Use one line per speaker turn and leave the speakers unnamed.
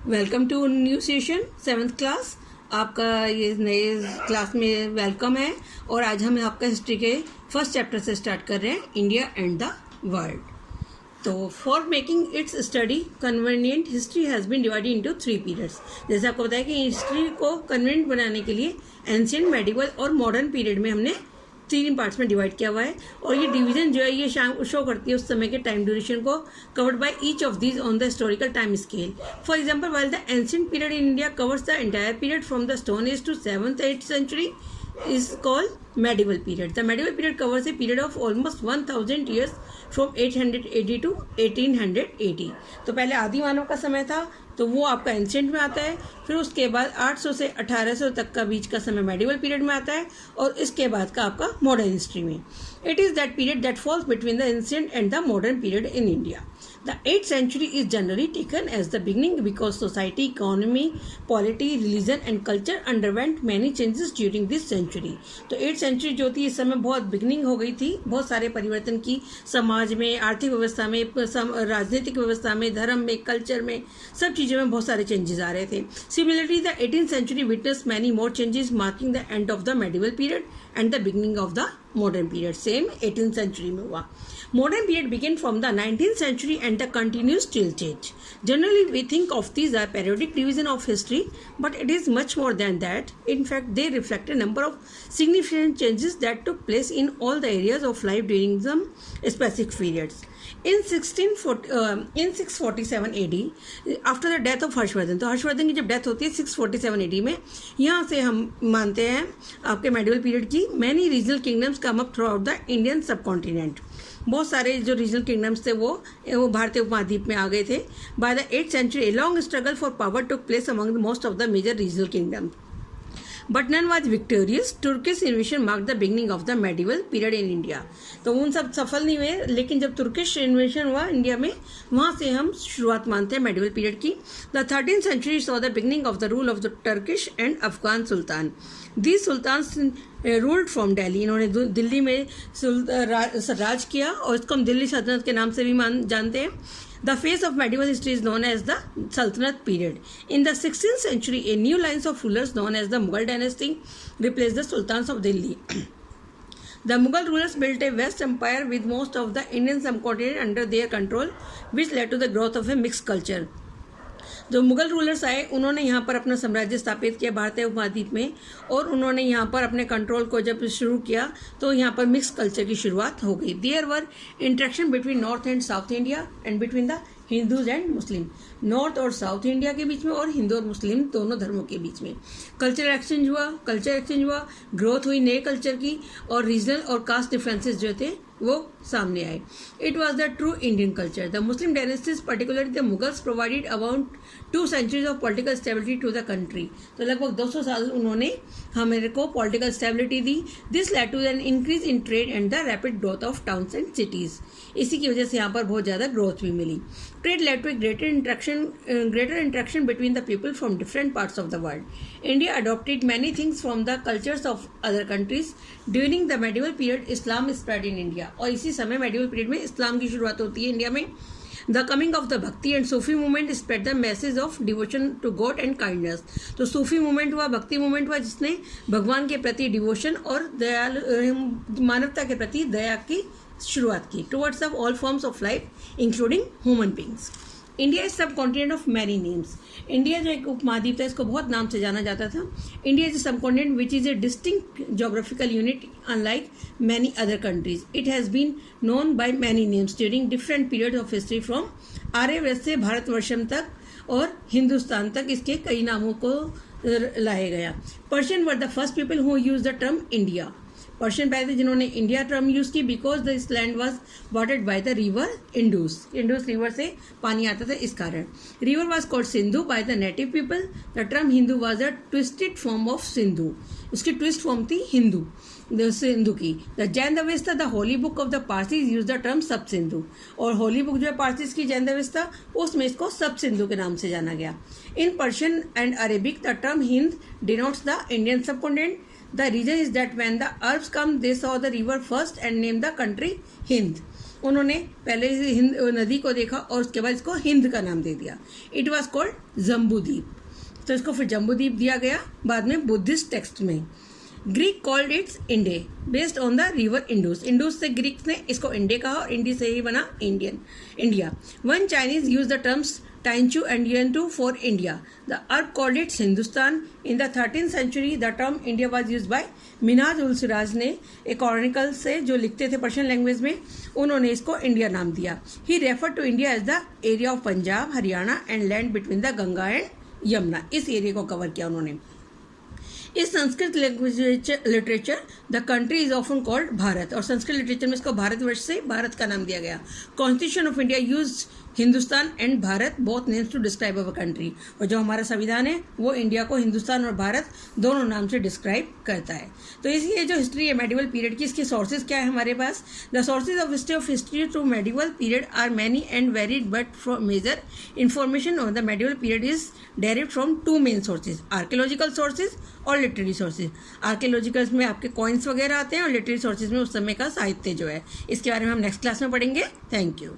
Welcome to new session 7th class. आपका ये नए क्लास में वेलकम है और आज हम आपका हिस्ट्री के फर्स्ट चैप्टर से स्टार्ट कर रहे हैं, इंडिया एंड द वर्ल्ड। तो for making its study convenient, history has been divided into 3 periods. जैसे आपको बताया कि हिस्ट्री को कन्वीनियंट बनाने के लिए एंशिएंट, मेडिवल और मॉडर्न पीरियड में हमने 3 पार्ट्स में डिवाइड किया हुआ है। और ये डिवीजन जो है ये शो करती है उस समय के टाइम ड्यूरेशन को, covered by each of these on the historical time scale. For example, while the ancient period in India covers the entire period from the stone age to 7th 8th century is called medieval period. The medieval period covers a period of almost 1000 years from 880 to 1880. तो पहले आदि मानव का समय था, तो वो आपका ancient में आता है। फिर उसके बाद 800 से 1800 तक का बीच का समय मेडिवल पीरियड में आता है और इसके बाद का आपका मॉडर्न हिस्ट्री में। It is that period that falls between the ancient and the modern period in India. The 8th century is generally taken as the beginning because society, economy, polity, religion and culture underwent many changes during this century. तो 8th century जो थी इस समय बहुत beginning हो गई थी, बहुत सारे परिवर्तन की समाज में, आर्थिक व्यवस्था में, राजनीतिक व्यवस्था में, धर्म में, कल्चर में, सब चीज़ों में बहुत सारे चेंजेस आ रहे थे. Similarly, the 18th century witnessed many more changes marking the end of the medieval period and the beginning of the modern period. Same 18th century में हुआ. Modern period began from the 19th century and the continues till date. Generally, we think of these as periodic division of history, but it is much more than that. In fact, they reflect a number of significant changes that took place in all the areas of life during some specific periods. In 647 AD, after the death of Harshvardhan, तो हर्षवर्धन की जब death होती है 647 AD में, यहाँ से हम मानते हैं आपके मेडिवल पीरियड की, many regional kingdoms come up through out the Indian सब कॉन्टिनेंट. बहुत सारे जो रीजनल किंगडम्स थे वो भारतीय उपमहाद्वीप में आ गए थे. By the 8th century, a long struggle for power took place among most of the major regional kingdoms. But none was victorious. Turkish invasion marked the beginning of the medieval period in India. तो उन सब सफल नहीं हुए, लेकिन जब Turkish इन्वेशन हुआ India में, वहाँ से हम शुरुआत मानते हैं मेडिवल पीरियड की. The 13th century saw the beginning of the rule of the Turkish and Afghan Sultan. These sultans ruled from Delhi. इन्होंने दिल्ली में राज किया और इसको हम दिल्ली सल्तनत के नाम से भी जानते हैं. The phase of medieval history is known as the Sultanate period. In the 16th century, a new line of rulers known as the Mughal dynasty replaced the sultans of Delhi. The Mughal rulers built a vast empire with most of the Indian subcontinent under their control, which led to the growth of a mixed culture. जो Mughal rulers आए उन्होंने यहाँ पर अपना साम्राज्य स्थापित किया भारतीय उपमहाद्वीप में, और उन्होंने यहाँ पर अपने कंट्रोल को जब शुरू किया तो यहाँ पर मिक्स कल्चर की शुरुआत हो गई. There were interaction between north and south India and between the Hindus and Muslim. North और साउथ इंडिया के बीच में और हिंदू और मुस्लिम दोनों धर्मों के बीच में कल्चर एक्सचेंज हुआ, ग्रोथ हुई नए कल्चर की, और रीजनल और कास्ट डिफरेंसेस जो थे वो सामने आए. It was the true Indian culture. The Muslim dynasties, particularly the Mughals, provided about 2 centuries of political stability to the country. तो लगभग 200 साल उन्होंने हमारे को पॉलिटिकल स्टेबिलिटी दी. This led to an increase in trade and the rapid growth of towns and cities. इसी की वजह से यहाँ पर बहुत ज़्यादा ग्रोथ भी मिली. Trade led to greater interaction between the people from different parts of the world. India adopted many things from the cultures of other countries. During the medieval period, Islam spread in India. और इसी समय medieval period में इस्लाम की शुरुआत होती है India में. The coming of the Bhakti and Sufi movement spread the message of devotion to God and kindness. तो सूफी मूवमेंट हुआ, भक्ति मूवमेंट हुआ, जिसने भगवान के प्रति डिवोशन और दयाल मानवता के प्रति दया की शुरुआत की. Towards of all forms of life including human beings. India is subcontinent of many names. India जो एक उपमहाद्वीप था इसको बहुत नाम से जाना जाता था. India is a subcontinent which is a distinct geographical unit unlike many other countries. It has been known by many names during different period of history from Aryavarta से भारतवर्षम तक और हिंदुस्तान तक इसके कई नामों को लाया गया. Persian were the first people who use the term India. Persian पहले थे जिन्होंने इंडिया टर्म यूज की, because this land was watered by the river Indus. Indus river से पानी आता था, इस कारण. River was called Sindhu by the native people. The term Hindu was a twisted form of Sindhu. उसकी ट्विस्ट फॉर्म थी हिंदू, सिंधु की. The Zend Avesta, the holy book of the Parsis, use the term सब सिंधु. और होली बुक जो है पारसीज की जैनदवेस्ता, उसमें इसको सब सिंधु के नाम से जाना गया. In Persian and Arabic the term Hind denotes the Indian subcontinent. The reason is that when the Arabs come, they saw the river first and named the country Hind. उन्होंने पहले हिंद नदी को देखा और उसके बाद इसको हिंद का नाम दे दिया. It was called Jambudvipa. तो इसको फिर जम्बूद्वीप दिया गया बाद में बुद्धिस्ट टेक्स्ट में. Greek called its Inde based on the river Indus. Indus से ग्रीक ने इसको इंडे कहा और इंडी से ही बना India. One Chinese use the terms Tianzhu and Yuandu for India. The Arab called its Hindustan. In the 13th century the term India was use by Minhaj ul Siraj ने एक क्रॉनिकल से जो लिखते थे पर्शियन लैंग्वेज में, उन्होंने इसको इंडिया नाम दिया. He refer to India as the area of Punjab, Haryana and land between the Ganga and Yamuna. इस एरिया को कवर किया उन्होंने. इस Sanskrit literature the country is often called Bharat. और संस्कृत लिटरेचर में इसको भारतवर्ष से भारत का नाम दिया गया. Constitution of India use Hindustan and Bharat both names to describe our country. और जो हमारा संविधान है वो इंडिया को हिंदुस्तान और भारत दोनों नाम से डिस्क्राइब करता है. तो इसलिए जो हिस्ट्री है मेडिवल पीरियड की, इसके सोर्सेज क्या है हमारे पास. The sources of history to medieval period are many and varied, but from major information on the medieval period is derived from two main sources, archaeological sources और literary sources. Archaeologicals में आपके coins वगैरह आते हैं और literary sources में उस समय का साहित्य जो है. इसके बारे में हम नेक्स्ट क्लास में पढ़ेंगे. Thank you.